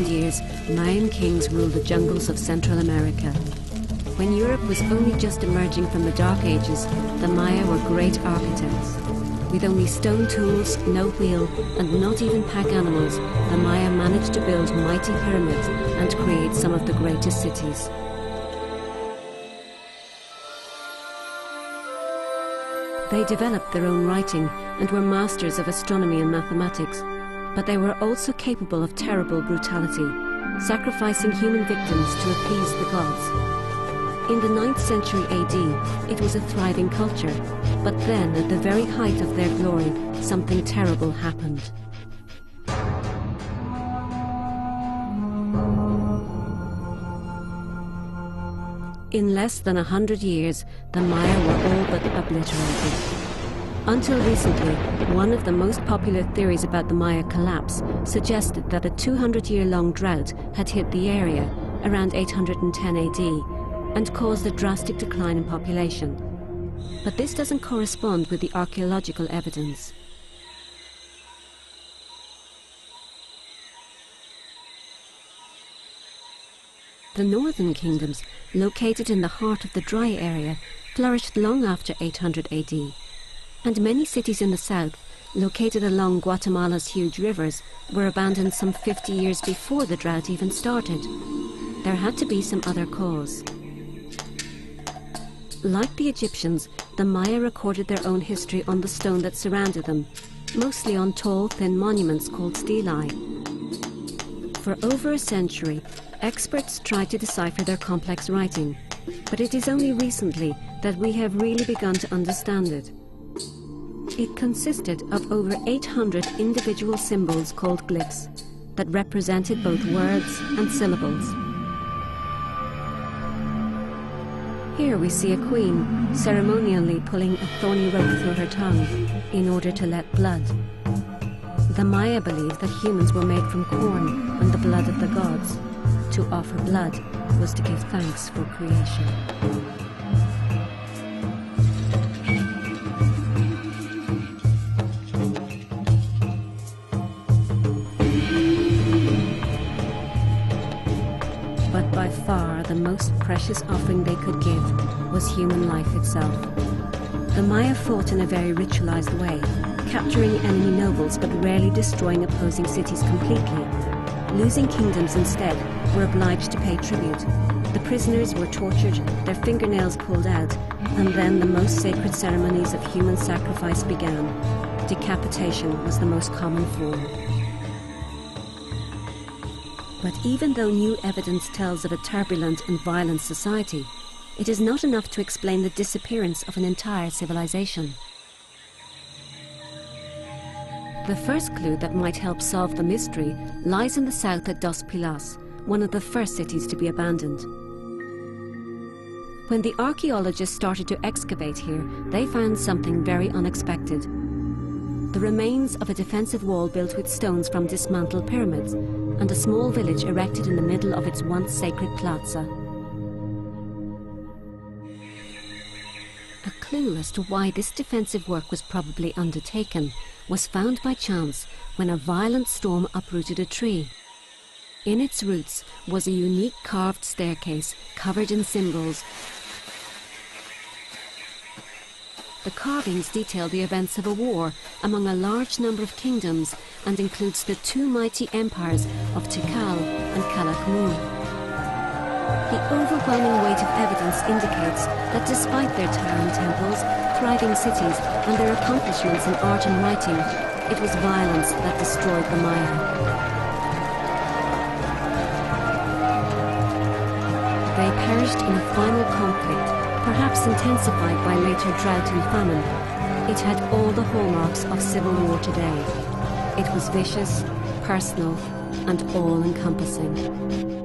Years, Mayan kings ruled the jungles of Central America. When Europe was only just emerging from the Dark Ages, the Maya were great architects. With only stone tools, no wheel, and not even pack animals, the Maya managed to build mighty pyramids and create some of the greatest cities. They developed their own writing and were masters of astronomy and mathematics. But they were also capable of terrible brutality, sacrificing human victims to appease the gods. In the 9th century AD, it was a thriving culture, but then, at the very height of their glory, something terrible happened. In less than 100 years, the Maya were all but obliterated. Until recently, one of the most popular theories about the Maya collapse suggested that a 200-year-long drought had hit the area around 810 AD and caused a drastic decline in population. But this doesn't correspond with the archaeological evidence. The northern kingdoms, located in the heart of the dry area, flourished long after 800 AD. And many cities in the south, located along Guatemala's huge rivers, were abandoned some 50 years before the drought even started. There had to be some other cause. Like the Egyptians, the Maya recorded their own history on the stone that surrounded them, mostly on tall, thin monuments called stelae. For over a century, experts tried to decipher their complex writing, but it is only recently that we have really begun to understand it. It consisted of over 800 individual symbols called glyphs that represented both words and syllables. Here we see a queen ceremonially pulling a thorny rope through her tongue in order to let blood. The Maya believed that humans were made from corn and the blood of the gods. To offer blood was to give thanks for creation. By far, the most precious offering they could give was human life itself. The Maya fought in a very ritualized way, capturing enemy nobles but rarely destroying opposing cities completely. Losing kingdoms instead were obliged to pay tribute. The prisoners were tortured, their fingernails pulled out, and then the most sacred ceremonies of human sacrifice began. Decapitation was the most common form. But even though new evidence tells of a turbulent and violent society, it is not enough to explain the disappearance of an entire civilization. The first clue that might help solve the mystery lies in the south at Dos Pilas, one of the first cities to be abandoned. When the archaeologists started to excavate here, they found something very unexpected. The remains of a defensive wall built with stones from dismantled pyramids, and a small village erected in the middle of its once sacred plaza. A clue as to why this defensive work was probably undertaken was found by chance when a violent storm uprooted a tree. In its roots was a unique carved staircase covered in symbols. The carvings detail the events of a war among a large number of kingdoms and includes the two mighty empires of Tikal and Calakmul. The overwhelming weight of evidence indicates that despite their towering temples, thriving cities, and their accomplishments in art and writing, it was violence that destroyed the Maya. They perished in a final conflict, perhaps intensified by later drought and famine. It had all the hallmarks of civil war today. It was vicious, personal, and all-encompassing.